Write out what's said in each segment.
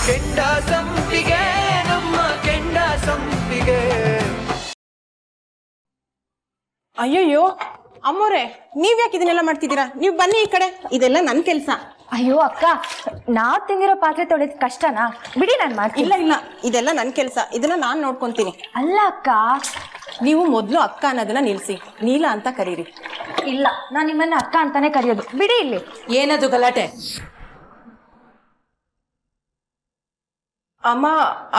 ಕೆಂಡ ಸಂಪಿಗೆ ನಮ್ಮ ಕೆಂಡ ಸಂಪಿಗೆ. ಅಯ್ಯಯ್ಯೋ ಅಮ್ಮೋರೆ, ನೀವ್ಯಾಕೆ ಇದನ್ನೆಲ್ಲ ಮಾಡ್ತಿದ್ದೀರಾ? ನೀವು ಬನ್ನಿ ಈ ಕಡೆ, ಇದೆಲ್ಲ ನನ್ನ ಕೆಲಸ. ಅಯ್ಯೋ ಅಕ್ಕ, ನಾವ್ ತಿಂದಿರೋ ಪಾತ್ರೆ ತೊಳೆದ್ ಕಷ್ಟನಾ? ಬಿಡಿ, ನಾನು ಮಾಡ್ತೀನಿ. ಇಲ್ಲ ಇಲ್ಲ, ಇದೆಲ್ಲ ನನ್ನ ಕೆಲಸ, ಇದನ್ನ ನಾನು ನೋಡ್ಕೊಂತೀನಿ. ಅಲ್ಲ ಅಕ್ಕ, ನೀವು ಮೊದಲು ಅಕ್ಕ ಅನ್ನೋದನ್ನ ನಿಲ್ಸಿ, ನೀಲ ಅಂತ ಕರೀರಿ. ಇಲ್ಲ, ನಾನು ನಿಮ್ಮನ್ನ ಅಕ್ಕ ಅಂತಾನೆ ಕರೆಯೋದು. ಬಿಡಿ ಇಲ್ಲಿ. ಏನದು ಗಲಾಟೆ? ಅಮ್ಮ,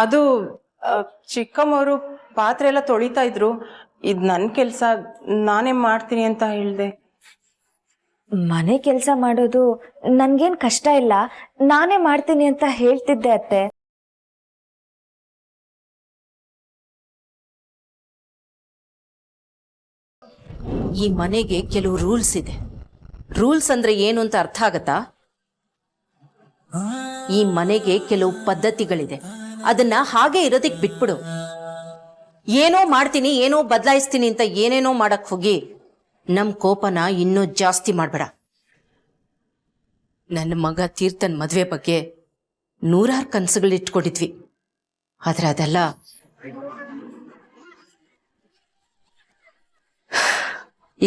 ಅದು ಚಿಕ್ಕಮ್ಮವರು ಪಾತ್ರೆ ಎಲ್ಲ ತೊಳಿತಾ ಇದ್ರು. ಇದು ನನ್ನ ಕೆಲಸ, ನಾನೇ ಮಾಡ್ತೀನಿ ಅಂತ ಹೇಳಿದೆ. ಮನೆ ಕೆಲಸ ಮಾಡೋದು ನನ್ಗೇನ್ ಕಷ್ಟ ಇಲ್ಲ, ನಾನೇ ಮಾಡ್ತೀನಿ ಅಂತ ಹೇಳ್ತಿದ್ದೆ ಅತ್ತೆ. ಈ ಮನೆಗೆ ಕೆಲವು ರೂಲ್ಸ್ ಇದೆ. ರೂಲ್ಸ್ ಅಂದ್ರೆ ಏನು ಅಂತ ಅರ್ಥ ಆಗತ್ತಾ? ಈ ಮನೆಗೆ ಕೆಲವು ಪದ್ಧತಿಗಳಿದೆ, ಅದನ್ನ ಹಾಗೆ ಇರೋದಿಕ್ ಬಿಟ್ಬಿಡು. ಏನೋ ಮಾಡ್ತೀನಿ, ಏನೋ ಬದಲಾಯಿಸ್ತೀನಿ ಅಂತ ಏನೇನೋ ಮಾಡಕ್ ಹೋಗಿ ನಮ್ ಕೋಪನ ಇನ್ನೂ ಜಾಸ್ತಿ ಮಾಡ್ಬೇಡ. ನನ್ನ ಮಗ ತೀರ್ಥನ್ ಮದ್ವೆ ಬಗ್ಗೆ ನೂರಾರು ಕನಸುಗಳು ಇಟ್ಕೊಂಡಿದ್ವಿ, ಆದ್ರೆ ಅದೆಲ್ಲ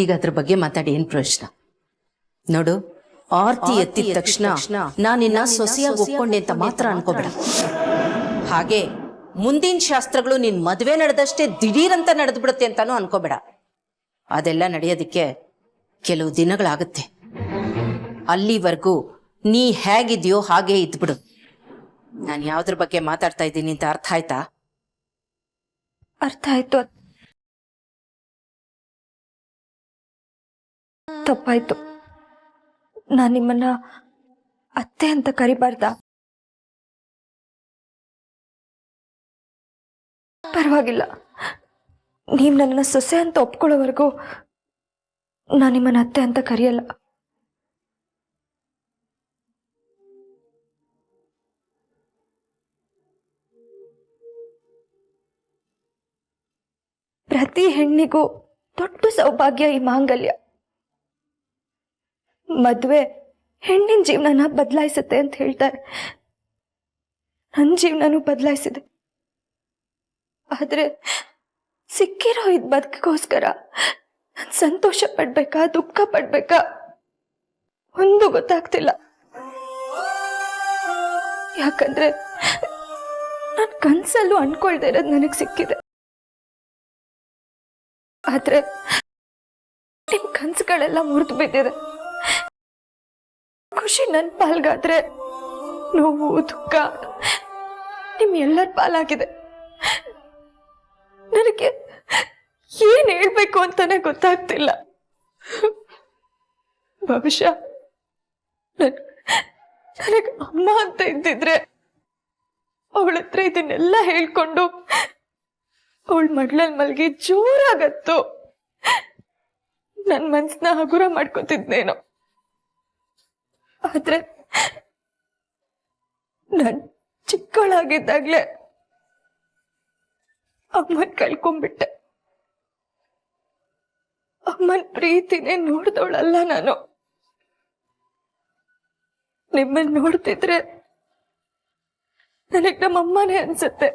ಈಗ ಅದ್ರ ಬಗ್ಗೆ ಮಾತಾಡಿ ಏನ್ ಪ್ರಯೋಜನ? ನೋಡು, ಆರ್ತಿ ಎತ್ತಿದ ತಕ್ಷಣ ನಾನಿನ್ನ ಸೊಸೆಯಾಗಿ ಒಪ್ಕೊಂಡೆ ಅಂತ ಮಾತ್ರ ಅನ್ಕೋಬೇಡ. ಹಾಗೆ ಮುಂದಿನ ಶಾಸ್ತ್ರಗಳು ನಿನ್ ಮದ್ವೆ ನಡೆದಷ್ಟೇ ದಿಢೀರಂತ ನಡೆದು ಬಿಡುತ್ತೆ ಅಂತಾನು ಅನ್ಕೋಬೇಡ. ಅದೆಲ್ಲ ನಡೆಯೋದಿಕ್ಕೆ ಕೆಲವು ದಿನಗಳಾಗುತ್ತೆ. ಅಲ್ಲಿವರೆಗೂ ನೀ ಹೇಗಿದ್ಯೋ ಹಾಗೆ ಇದ್ಬಿಡು. ನಾನು ಯಾವ್ದ್ರ ಬಗ್ಗೆ ಮಾತಾಡ್ತಾ ಇದ್ದೀನಿ ಅಂತ ಅರ್ಥ ಆಯ್ತಾ? ಅರ್ಥ ಆಯ್ತು. ತಪ್ಪಾಯ್ತು. ನಾನು ನಿಮ್ಮನ್ನ ಅತ್ತೆ ಅಂತ ಕರಿಬಾರ್ದ? ಪರವಾಗಿಲ್ಲ, ನೀವು ನನ್ನನ್ನು ಸೊಸೆ ಅಂತ ಒಪ್ಕೊಳ್ಳೋವರೆಗೂ ನಾನು ನಿಮ್ಮನ್ನ ಅತ್ತೆ ಅಂತ ಕರೆಯಲ್ಲ. ಪ್ರತಿ ಹೆಣ್ಣಿಗೂ ದೊಡ್ಡ ಸೌಭಾಗ್ಯ ಈ ಮಾಂಗಲ್ಯ. ಮದ್ವೆ ಹೆಣ್ಣಿನ ಜೀವನನ ಬದಲಾಯಿಸುತ್ತೆ ಅಂತ ಹೇಳ್ತಾರೆ. ನನ್ನ ಜೀವನನೂ ಬದಲಾಯಿಸಿದೆ. ಆದ್ರೆ ಸಿಕ್ಕಿರೋ ಇದ್ ಬದುಕಿಗೋಸ್ಕರ ನಾನು ಸಂತೋಷ ಪಡ್ಬೇಕಾ, ದುಃಖ ಪಡ್ಬೇಕಾ, ಒಂದು ಗೊತ್ತಾಗ್ತಿಲ್ಲ. ಯಾಕಂದ್ರೆ ನಾನು ಕನ್ಸಲ್ಲೂ ಅನ್ಕೊಳ್ದೆ ಇರೋದು ನನಗ್ ಸಿಕ್ಕಿದೆ. ಆದ್ರೆ ನಿಮ್ ಕನ್ಸುಗಳೆಲ್ಲ ಮುರಿದು ಬಿದ್ದಿದೆ. ಖುಷಿ ನನ್ ಪಾಲ್ಗಾದ್ರೆ ನೋವು, ದುಃಖ ನಿಮ್ ಎಲ್ಲರ ಪಾಲಾಗಿದೆ. ನನಗೆ ಏನ್ ಹೇಳ್ಬೇಕು ಅಂತಾನೆ ಗೊತ್ತಾಗ್ತಿಲ್ಲ. ಬಹುಶಃ ನನಗೆ ಅಮ್ಮ ಅಂತ ಇದ್ದಿದ್ರೆ ಅವಳ ಹತ್ರ ಇದನ್ನೆಲ್ಲ ಹೇಳ್ಕೊಂಡು ಅವಳ ಮಡ್ಲಲ್ಲಿ ಮಲ್ಗಿ ಜೋರಾಗತ್ತು ನನ್ ಮನ್ಸನ್ನ ಹಗುರ ಮಾಡ್ಕೊತಿದ್ನೇನೋ. ಆದ್ರೆ ನನ್ ಚಿಕ್ಕವಳಾಗಿದ್ದಾಗ್ಲೇ ಅಮ್ಮನ್ ಕಳ್ಕೊಂಡ್ಬಿಟ್ಟೆ. ಅಮ್ಮನ್ ಪ್ರೀತಿನೇ ನೋಡ್ದವಳಲ್ಲ ನಾನು. ನಿಮ್ಮನ್ನ ನೋಡ್ತಿದ್ರೆ ನನಗ್ ನಮ್ಮಮ್ಮನೇ ಅನ್ಸುತ್ತೆ.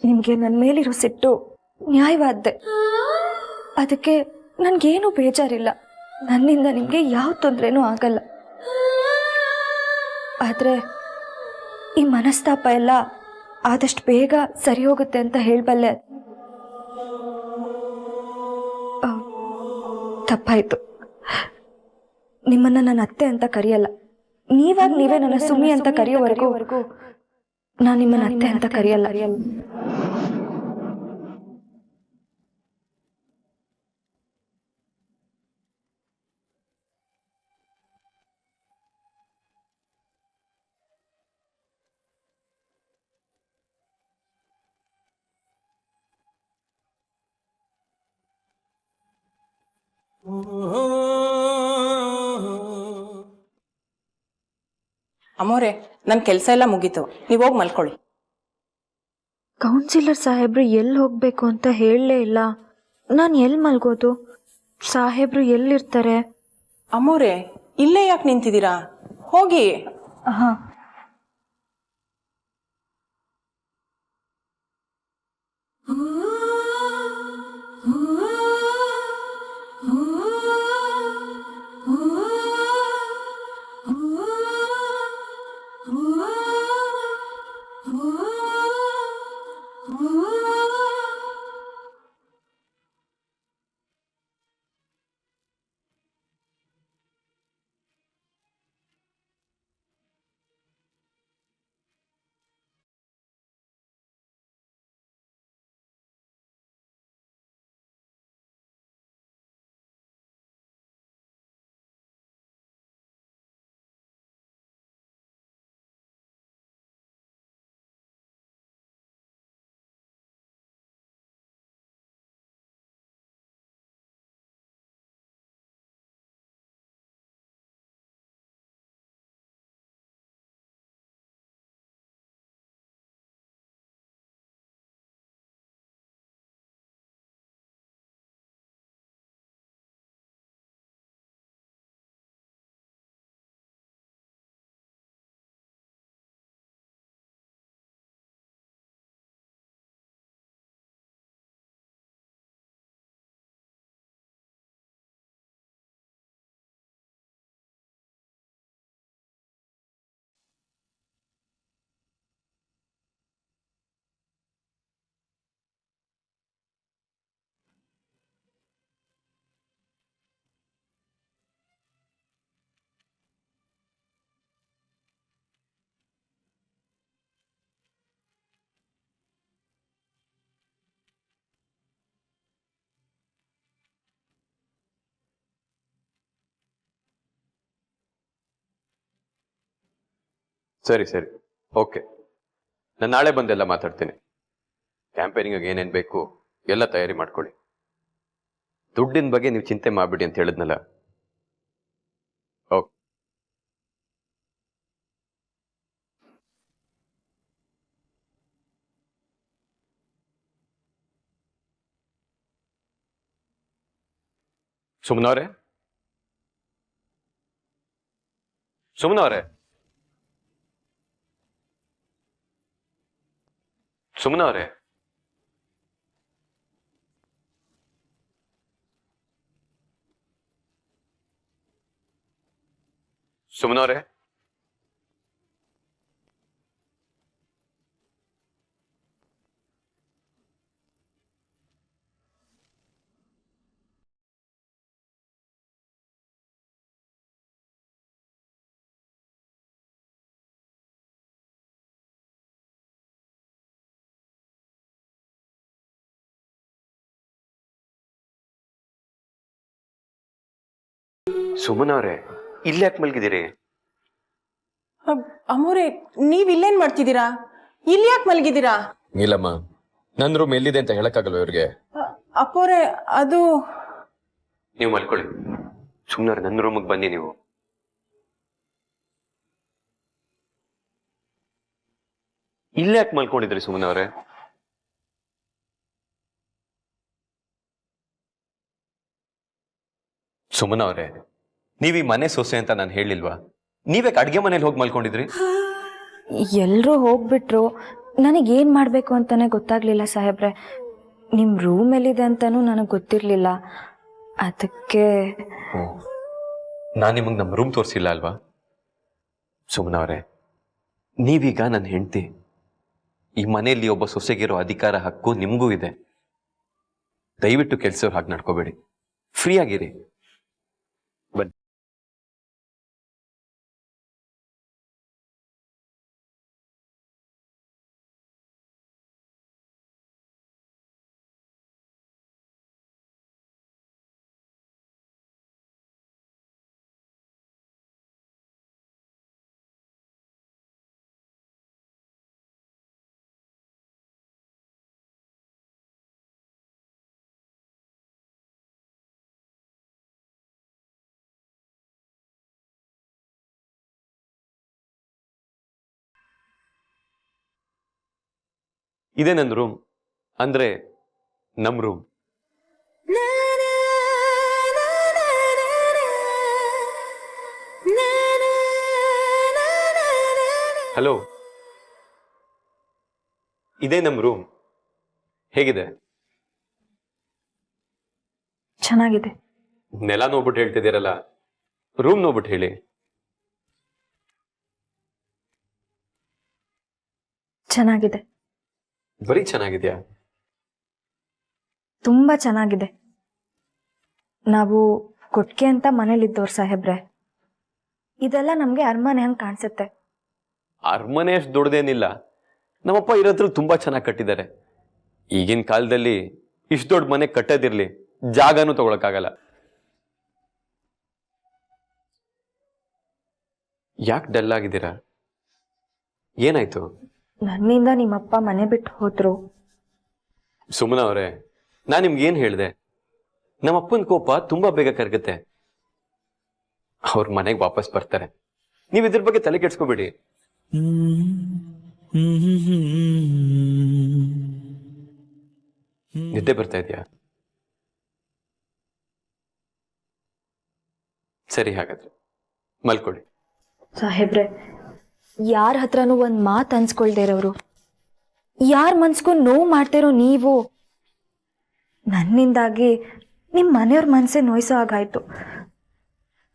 ನಿಮ್ಗೆ ನನ್ನ ಮೇಲಿರೋ ಸಿಟ್ಟು ನ್ಯಾಯವಾದ್ದೆ. ಅದಕ್ಕೆ ನನ್ಗೇನು ಬೇಜಾರಿಲ್ಲ. ನನ್ನಿಂದ ನಿಮ್ಗೆ ಯಾವ ತೊಂದರೆನೂ ಆಗಲ್ಲ. ಆದ್ರೆ ಈ ಮನಸ್ತಾಪ ಎಲ್ಲ ಆದಷ್ಟು ಬೇಗ ಸರಿ ಹೋಗುತ್ತೆ ಅಂತ ಹೇಳಬಲ್ಲೆ. ತಪ್ಪಾಯ್ತು. ನಿಮ್ಮನ್ನ ನನ್ನ ಅತ್ತೆ ಅಂತ ಕರೆಯಲ್ಲ. ನೀವಾಗ ನೀವೇ ನನ್ನ ಸುಮಿ ಅಂತ ಕರೆಯೋವರೆಗೂ ನಾನು ನಿಮ್ಮನ್ನ ಅತ್ತೆ ಅಂತ ಕರೆಯಲ್ಲ. ಅಮ್ಮೋರೆ ನನ್ನ ಕೆಲಸ ಎಲ್ಲ ಮುಗೀತು, ನೀವು ಹೋಗಿ ಮಲ್ಕೊಳ್ಳಿ. ಕೌನ್ಸಿಲರ್ ಸಾಹೇಬ್ರು ಎಲ್ಲಿ ಹೋಗಬೇಕು ಅಂತ ಹೇಳಲೇ ಇಲ್ಲ. ನಾನು ಎಲ್ಲಿ ಮಲ್ಗೋದು? ಸಾಹೇಬ್ರು ಎಲ್ಲಿರ್ತಾರೆ? ಅಮ್ಮೋರೆ ಇಲ್ಲೇ ಯಾಕೆ ನಿಂತಿದ್ದೀರಾ? ಹೋಗಿ. ಹಾಂ. ಸರಿ ಸರಿ, ಓಕೆ. ನಾನು ನಾಳೆ ಬಂದೆಲ್ಲ ಮಾತಾಡ್ತೀನಿ. ಕ್ಯಾಂಪೇನಿಂಗ್ ಏನೇನು ಬೇಕು ಎಲ್ಲ ತಯಾರಿ ಮಾಡ್ಕೊಳ್ಳಿ. ದುಡ್ಡಿನ ಬಗ್ಗೆ ನೀವು ಚಿಂತೆ ಮಾಡ್ಬಿಡಿ ಅಂತ ಹೇಳಿದ್ನಲ್ಲ. ಓಕೆ. ಸುಮ್ನವ್ರೆ, ಸುಮ್ನವ್ರೆ, ಸುಮ್ನವ್ರೆ, ಸುಮ್ನವ್ರೆ. ಸುಮ್ಮನವ್ರೆ, ಇಲ್ಲಿ ಯಾಕೆ ಮಲಗಿದ್ದೀರಿ? ಅಮ್ಮೋರೆ ನೀವ್ ಇಲ್ಲೇನ್ ಮಾಡ್ತಿದ್ದೀರಾ? ಇಲ್ಲಿ ಯಾಕೆ ಮಲಗಿದ್ದೀರಾ? ನೀಲಮ್ಮ, ನನ್ನ ರೂಮ್ ಎಲ್ಲಿದೆ ಅಂತ ಹೇಳಕ್ಕಾಗಲ್ವ ಇವ್ರಿಗೆ? ಅಪ್ಪೋರೆ ಅದು ನೀವು ಮಲ್ಕೊಳ್ಳಿ. ಸುಮ್ಮನೆ ನನ್ನ ರೂಮಿಗೆ ಬನ್ನಿ. ನೀವು ಇಲ್ಲೇ ಯಾಕೆ ಮಲ್ಕೊಂಡಿದ್ರಿ ಸುಮ್ಮನವ್ರೆ? ಸುಮ್ಮನವ್ರೆ, ನೀವ್ ಈ ಮನೆ ಸೊಸೆ ಅಂತ ನಾನು ಹೇಳಿಲ್ವಾ? ನೀವ್ಯಾಕೆ ಅಡ್ಗೆ ಮನೇಲಿ ಹೋಗಿ ಮಲ್ಕೊಂಡಿದ್ರಿ? ಎಲ್ಲರೂ ಹೋಗ್ಬಿಟ್ರು. ನನಗೇನು ಮಾಡಬೇಕು ಅಂತಾನೆ ಗೊತ್ತಾಗ್ಲಿಲ್ಲ ಸಾಹೇಬ್ರೆ. ನಿಮ್ಮ ರೂಮ್ ಎಲ್ಲಿದೆ ಅಂತಾನೂ ನನಗೆ ಗೊತ್ತಿರಲಿಲ್ಲ. ಅದಕ್ಕೆ ನಾನು ನಿಮಗೆ ನಮ್ಮ ರೂಮ್ ತೋರಿಸಿಲ್ಲ ಅಲ್ವಾ? ಸುಮ್ಮನವ್ರೆ, ನೀವೀಗ ನನ್ನ ಹೆಂಡತಿ. ಈ ಮನೆಯಲ್ಲಿ ಒಬ್ಬ ಸೊಸೆಗಿರೋ ಅಧಿಕಾರ ಹಕ್ಕು ನಿಮಗೂ ಇದೆ. ದಯವಿಟ್ಟು ಕೆಲಸವ್ರು ಹಾಗೆ ನಡ್ಕೋಬೇಡಿ. ಫ್ರೀ ಆಗಿರಿ. ಬನ್ನಿ. ಇದೇ ನನ್ನ ರೂಮ್, ಅಂದ್ರೆ ನಮ್ಮ ರೂಮ್. ಹಲೋ, ಇದೇ ನಮ್ಮ ರೂಮ್. ಹೇಗಿದೆ? ಚೆನ್ನಾಗಿದೆ. ನೆಲ ನೋಡ್ಬಿಟ್ಟು ಹೇಳ್ತಿದ್ದೀರಲ್ಲ, ರೂಮ್ ನೋಡ್ಬಿಟ್ಟು ಹೇಳಿ. ಚೆನ್ನಾಗಿದೆ. ಬರೀ ಚೆನ್ನಾಗಿದ್ಯಾ? ತುಂಬ ಚೆನ್ನಾಗಿದೆ. ನಾವು ಕೊಟ್ಕೆ ಅಂತ ಮನೇಲಿದ್ದವ್ರು ಸಾಹೇಬ್ರೆ. ಇದೆಲ್ಲ ನಮಗೆ ಅರಮನೆ ಹಂಗೆ ಕಾಣಿಸುತ್ತೆ. ಅರಮನೆ ಅಷ್ಟು ದೊಡ್ಡದೇನಿಲ್ಲ. ನಮ್ಮಪ್ಪ ಇರೋದ್ರಲ್ಲಿ ತುಂಬಾ ಚೆನ್ನಾಗಿ ಕಟ್ಟಿದ್ದಾರೆ. ಈಗಿನ ಕಾಲದಲ್ಲಿ ಇಷ್ಟು ದೊಡ್ಡ ಮನೆ ಕಟ್ಟೋದಿರ್ಲಿ, ಜಾಗನೂ ತಗೊಳಕ್ಕಾಗಲ್ಲ. ಯಾಕೆ ಡಲ್ ಆಗಿದ್ದೀರಾ? ಏನಾಯ್ತು? ನನ್ನಿಂದ ನಿಮ್ಮಪ್ಪ ಮನೆ ಬಿಟ್ಟು ಹೋದ್ರು. ಸುಮನ ಅವರೇ, ನಾನು ನಿಮ್ಗೇನು ಹೇಳಿದೆ? ನಮ್ಮಪ್ಪನ ಕೋಪ ತುಂಬಾ ಬೇಗ ಕರಗುತ್ತೆ. ಅವ್ರ ಮನೆಗೆ ವಾಪಸ್ ಬರ್ತಾರೆ. ನೀವು ಇದ್ರ ಬಗ್ಗೆ ತಲೆ ಕೆಡ್ಸ್ಕೋಬೇಡಿ. ನಿದ್ದೆ ಬರ್ತಾ ಇದೆಯಾ? ಸರಿ, ಹಾಗಾದ್ರೆ ಮಲ್ಕೊಳ್ಳಿ. ಸಾಹೇಬ್ರೆ, ಯಾರ ಹತ್ರನೂ ಒಂದು ಮಾತು ಅನ್ಸ್ಕೊಳ್ದೇ ಇರೋರು, ಯಾರ ಮನ್ಸ್ಗೂ ನೋವು ಮಾಡ್ತಿರೋ ನೀವು, ನನ್ನಿಂದಾಗಿ ನಿಮ್ಮ ಮನೆಯವ್ರ ಮನಸ್ಸೇ ನೋಯಿಸೋ ಹಾಗಾಯ್ತು.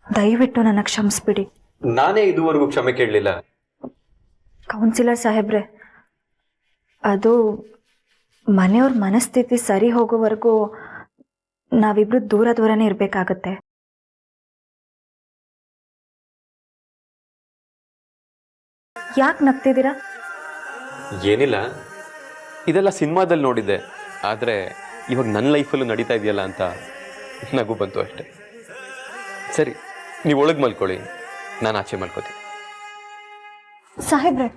ದಯವಿಟ್ಟು ನನ್ನ ಕ್ಷಮಿಸ್ಬಿಡಿ. ನಾನೇ ಇದುವರೆಗೂ ಕ್ಷಮೆ ಕೇಳಲಿಲ್ಲ. ಕೌನ್ಸಿಲರ್ ಸಾಹೇಬ್ರೆ, ಅದು ಮನೆಯವ್ರ ಮನಸ್ಥಿತಿ ಸರಿ ಹೋಗೋವರೆಗೂ ನಾವಿಬ್ರು ದೂರ ದೂರನೇ ಇರಬೇಕಾಗತ್ತೆ. ಯಾಕೆ ನಗ್ತಿದ್ದೀರಾ? ಏನಿಲ್ಲ, ಇದೆಲ್ಲ ಸಿನಿಮಾದಲ್ಲಿ ನೋಡಿದ್ದೆ. ಆದ್ರೆ ಇವಾಗ ನನ್ನ ಲೈಫಲ್ಲೂ ನಡೀತಾ ಇದೆಯಲ್ಲ ಅಂತ ನಗು ಬಂತು ಅಷ್ಟೆ. ಸರಿ, ನೀವು ಒಳಗೆ ಮಲ್ಕೊಳ್ಳಿ, ನಾನು ಆಚೆ ಮಲ್ಕೋತೀನಿ. ಸಾಹೇಬ್ರೆ,